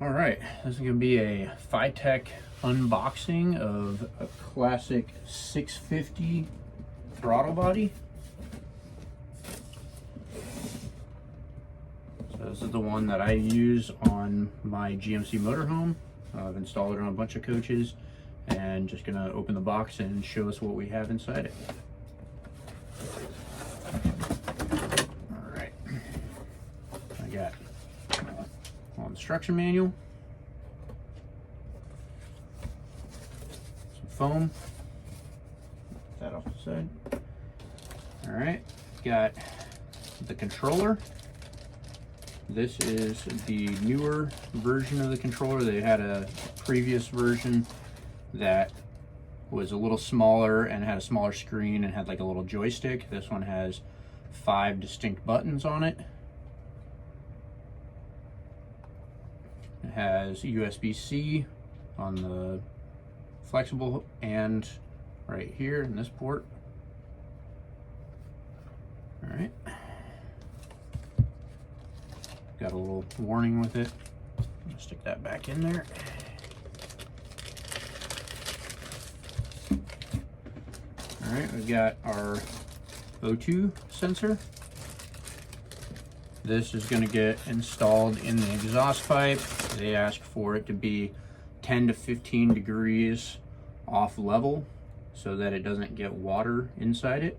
All right, this is going to be a FiTech unboxing of a classic 650 throttle body. So this is the one that I use on my GMC motorhome. I've installed it on a bunch of coaches, and just going to open the box and show us what we have inside it. All right, I got instruction manual, some foam, put that off the side. All right, got the controller. This is the newer version of the controller. They had a previous version that was a little smaller and had a smaller screen and had like a little joystick. This one has 5 distinct buttons on it. It has USB-C on the flexible and right here in this port. All right. Got a little warning with it. I'll stick that back in there. All right, we've got our O2 sensor. This is going to get installed in the exhaust pipe. They ask for it to be 10 to 15 degrees off level so that it doesn't get water inside it.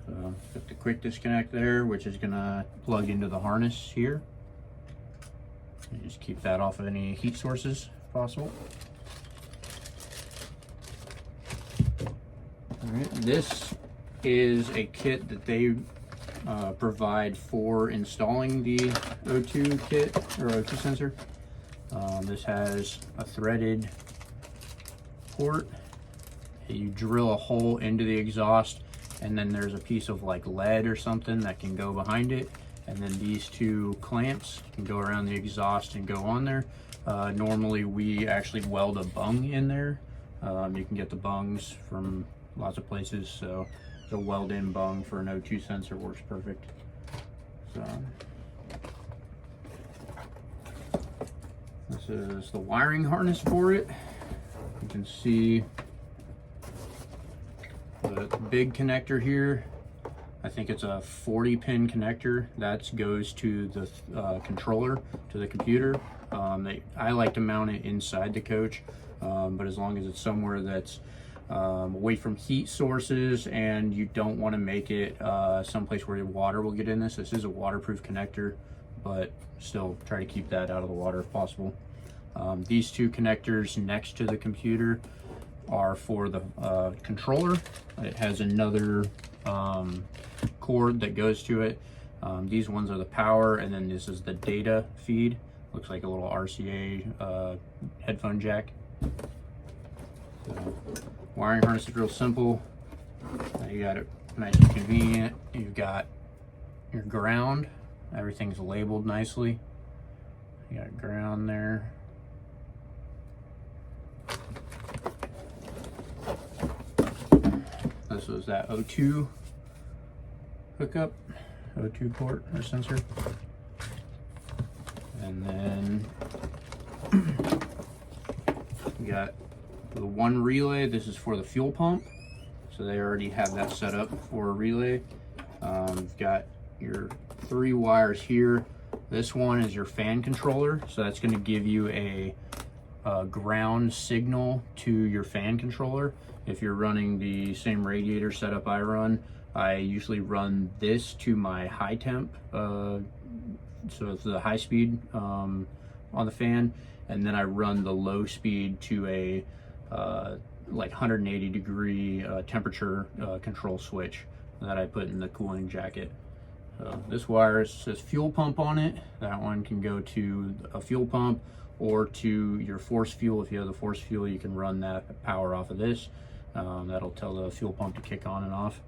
Got the quick disconnect there, which is going to plug into the harness here. You just keep that off of any heat sources if possible. All right, this is a kit that they provide for installing the O2 kit or O2 sensor. This has a threaded port. You drill a hole into the exhaust, and then there's a piece of like lead or something that can go behind it, and then these 2 clamps can go around the exhaust and go on there. Normally we actually weld a bung in there. You can get the bungs from lots of places, so the weld-in bung for an O2 sensor works perfect. So this is the wiring harness for it. You can see the big connector here. I think it's a 40-pin connector that goes to the controller, to the computer. I like to mount it inside the coach, but as long as it's somewhere that's away from heat sources and you don't want to make it someplace where water will get in this. This is a waterproof connector, but still try to keep that out of the water if possible. These 2 connectors next to the computer are for the controller. It has another cord that goes to it. These ones are the power, and then this is the data feed. Looks like a little RCA headphone jack. So, wiring harness is real simple. You got it nice and convenient. You've got your ground. Everything's labeled nicely. You got ground there. This was that O2 hookup, O2 port or sensor. And then we got the 1 relay. This is for the fuel pump, so they already have that set up for a relay. You've got your 3 wires here. This one is your fan controller, so that's going to give you a ground signal to your fan controller. If you're running the same radiator setup I run, I usually run this to my high temp, so it's the high speed on the fan, and then I run the low speed to a like 180 degree temperature control switch that I put in the cooling jacket. This wire says fuel pump on it. That one can go to a fuel pump or to your force fuel. If you have the force fuel, you can run that power off of this. That'll tell the fuel pump to kick on and off.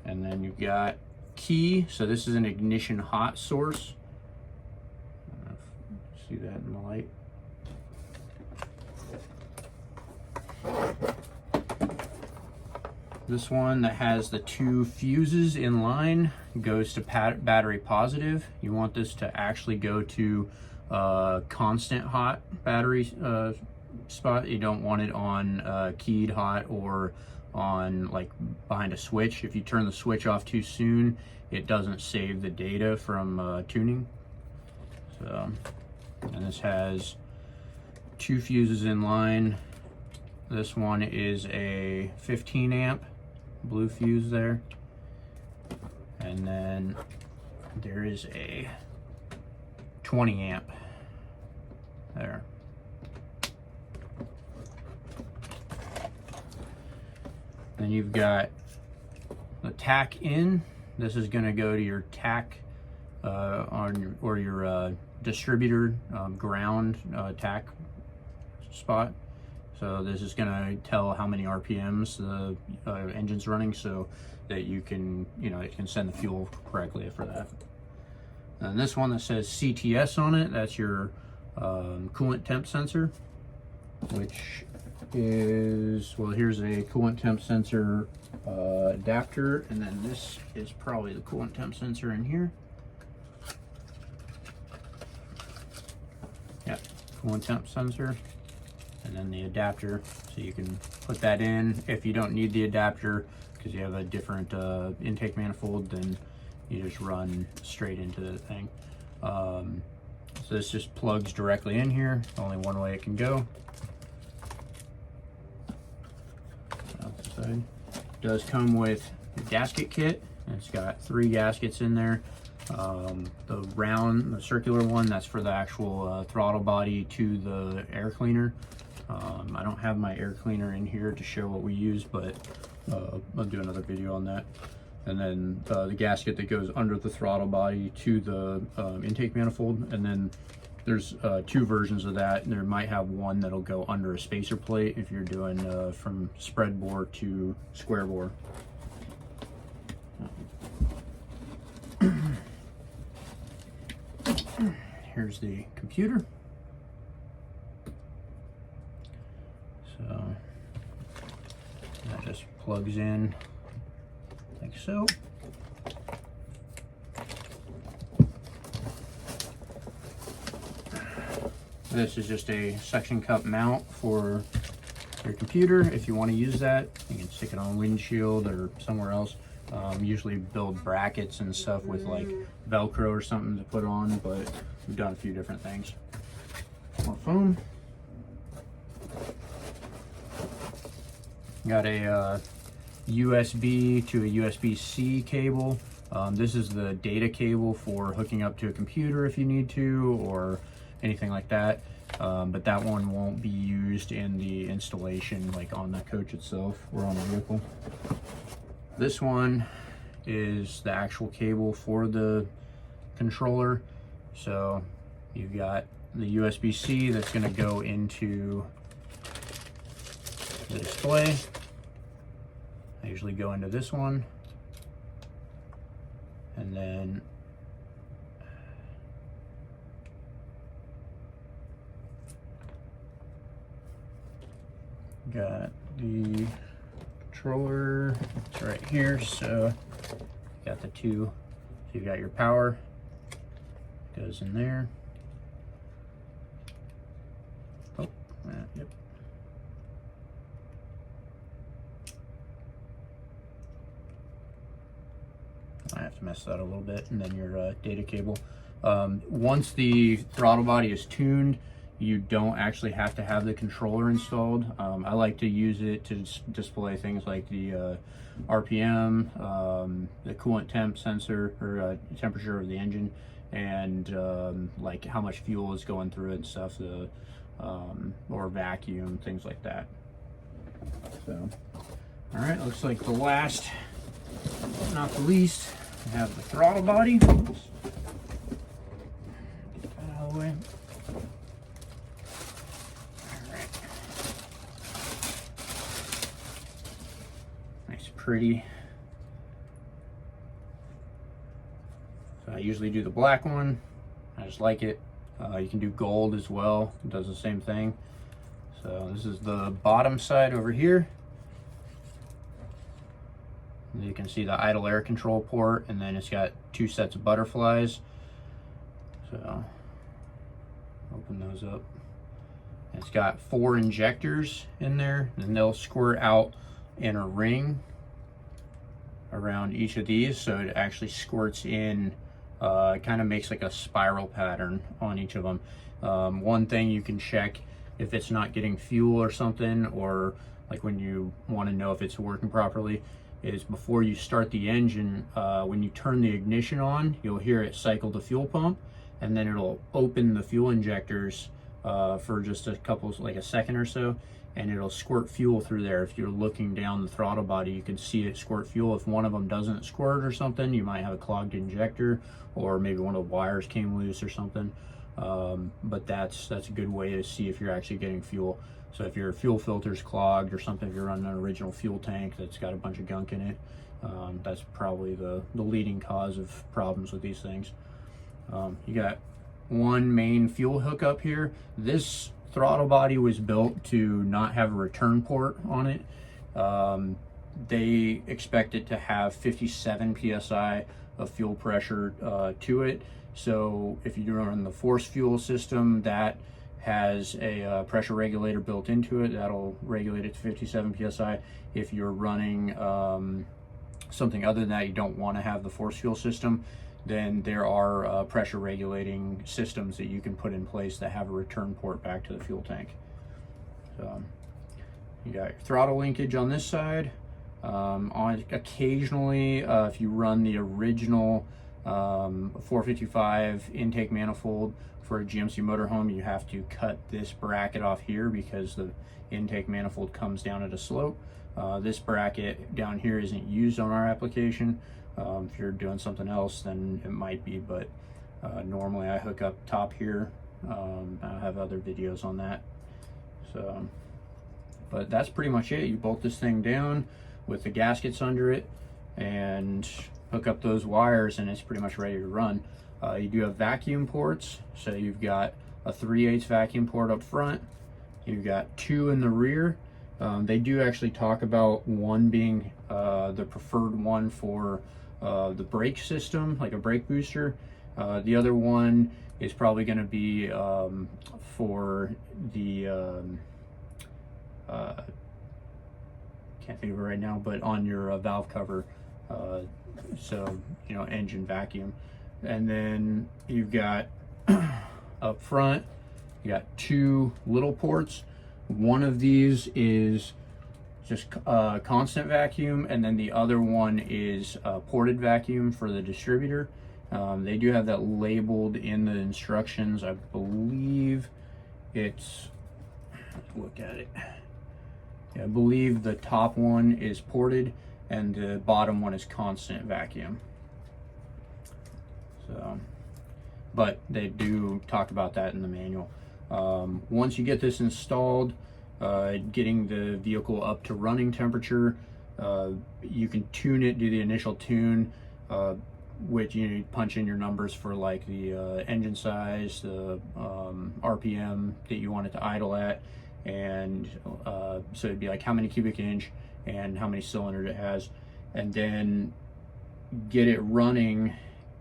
And then you've got key. So this is an ignition hot source. I don't know if you see that in the light. This one that has the 2 fuses in line goes to battery positive. You want this to actually go to constant hot battery spot. You don't want it on keyed hot or on like behind a switch. If you turn the switch off too soon, it doesn't save the data from tuning. So, and this has 2 fuses in line. This one is a 15 amp blue fuse there, and then there is a 20 amp there. Then you've got the tack in. This is going to go to your tack or your distributor ground tack spot. So this is going to tell how many RPMs the engine's running, so that you can, it can send the fuel correctly for that. And this one that says CTS on it, that's your coolant temp sensor, which is, well, here's a coolant temp sensor adapter, and then this is probably the coolant temp sensor in here. Yep, coolant temp sensor, and then the adapter, so you can put that in. If you don't need the adapter because you have a different intake manifold, then you just run straight into the thing. So this just plugs directly in here, only one way it can go. It does come with a gasket kit, and it's got 3 gaskets in there. The circular one, that's for the actual throttle body to the air cleaner. I don't have my air cleaner in here to show what we use, but I'll do another video on that. And then the gasket that goes under the throttle body to the intake manifold, and then there's 2 versions of that. There might have one that'll go under a spacer plate if you're doing from spread bore to square bore. Here's the computer. So that just plugs in like so. This is just a suction cup mount for your computer. If you want to use that, you can stick it on a windshield or somewhere else. Usually build brackets and stuff with like Velcro or something to put on, but we've done a few different things. More foam. Got a USB to a USB-C cable. This is the data cable for hooking up to a computer if you need to, or anything like that. But that one won't be used in the installation, like on the coach itself or on the vehicle. This one is the actual cable for the controller. So you've got the USB-C that's going to go into the display. I usually go into this one, and then got the controller, it's right here. So got the 2, so you got your power, goes in there. Oh, yep. I have to mess that a little bit, and then your data cable. Once the throttle body is tuned, you don't actually have to have the controller installed. I like to use it to display things like the RPM, the coolant temp sensor, or temperature of the engine, and like how much fuel is going through it and stuff, or vacuum, things like that. So, all right, looks like the last, but not the least, we have the throttle body. Oops. Get that out of the way. Pretty. So I usually do the black one. I just like it. You can do gold as well. It does the same thing. So this is the bottom side over here. And you can see the idle air control port, and then it's got 2 sets of butterflies. So Open those up. It's got 4 injectors in there, and they'll squirt out in a ring around each of these, so it actually squirts in, it kind of makes like a spiral pattern on each of them. One thing you can check if it's not getting fuel or something, or like when you want to know if it's working properly, is before you start the engine, when you turn the ignition on, you'll hear it cycle the fuel pump, and then it'll open the fuel injectors for just a couple, like a second or so, and it'll squirt fuel through there. If you're looking down the throttle body, you can see it squirt fuel. If one of them doesn't squirt or something, you might have a clogged injector, or maybe one of the wires came loose or something. But that's a good way to see if you're actually getting fuel. So if your fuel filter's clogged or something, if you're running an original fuel tank that's got a bunch of gunk in it, that's probably the leading cause of problems with these things. You got one main fuel hookup here. This throttle body was built to not have a return port on it. They expect it to have 57 psi of fuel pressure to it. So if you run the force fuel system, that has a pressure regulator built into it that'll regulate it to 57 psi. If you're running something other than that, you don't want to have the force fuel system, then there are pressure regulating systems that you can put in place that have a return port back to the fuel tank. So you got your throttle linkage on this side. On occasionally, if you run the original 455 intake manifold for a GMC motorhome, you have to cut this bracket off here because the intake manifold comes down at a slope. This bracket down here isn't used on our application. If you're doing something else, then it might be, but normally I hook up top here. I have other videos on that. So, but that's pretty much it. You bolt this thing down with the gaskets under it and hook up those wires, and it's pretty much ready to run. You do have vacuum ports, so you've got a 3/8 vacuum port up front. You've got 2 in the rear. They do actually talk about one being the preferred one for the brake system, like a brake booster. The other one is probably going to be for the can't think of it right now, but on your valve cover, so you know, engine vacuum. And then you've got up front, you got 2 little ports. One of these is just constant vacuum, and then the other one is ported vacuum for the distributor. They do have that labeled in the instructions. I believe it's, let's look at it. Yeah, I believe the top one is ported and the bottom one is constant vacuum. So, but they do talk about that in the manual. Once you get this installed, getting the vehicle up to running temperature, you can tune it, do the initial tune, which you punch in your numbers for like the engine size, the RPM that you want it to idle at, and so it'd be like how many cubic inch and how many cylinders it has, and then get it running.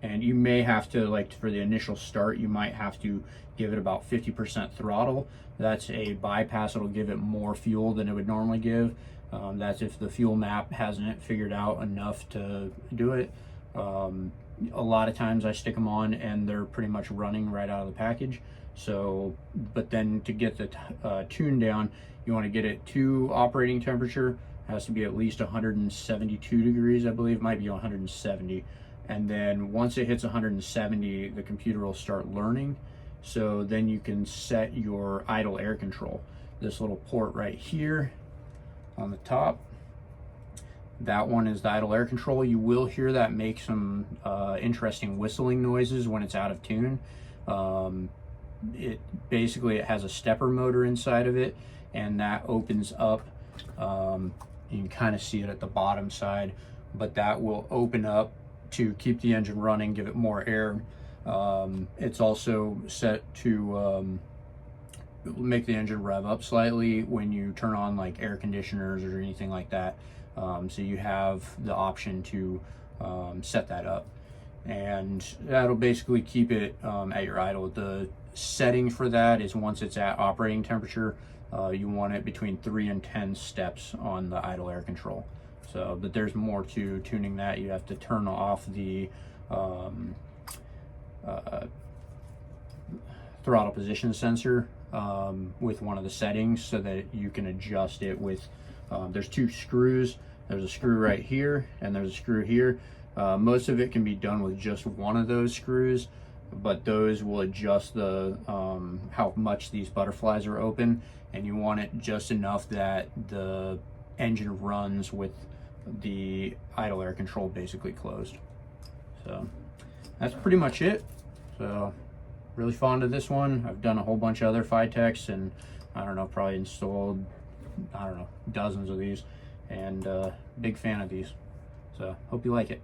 And you may have to, like for the initial start, you might have to give it about 50% throttle. That's a bypass. It'll give it more fuel than it would normally give. That's if the fuel map hasn't figured out enough to do it. A lot of times I stick them on and they're pretty much running right out of the package. So, but then to get the tune down, you want to get it to operating temperature. It has to be at least 172 degrees, I believe, might be 170. And then once it hits 170, the computer will start learning. So then you can set your idle air control. This little port right here on the top, that one is the idle air control. You will hear that make some interesting whistling noises when it's out of tune. It has a stepper motor inside of it, and that opens up. You can kind of see it at the bottom side, but that will open up to keep the engine running, give it more air. It's also set to make the engine rev up slightly when you turn on like air conditioners or anything like that. So you have the option to set that up, and that'll basically keep it at your idle. The setting for that is once it's at operating temperature, you want it between 3 and 10 steps on the idle air control. So, but there's more to tuning that. You have to turn off the throttle position sensor with one of the settings so that you can adjust it with, there's 2 screws. There's a screw right here and there's a screw here. Most of it can be done with just one of those screws, but those will adjust the how much these butterflies are open, and you want it just enough that the engine runs with the idle air control basically closed. So that's pretty much it. So really fond of this one. I've done a whole bunch of other FiTechs, and I don't know, probably installed, I don't know, dozens of these, and big fan of these. So hope you like it.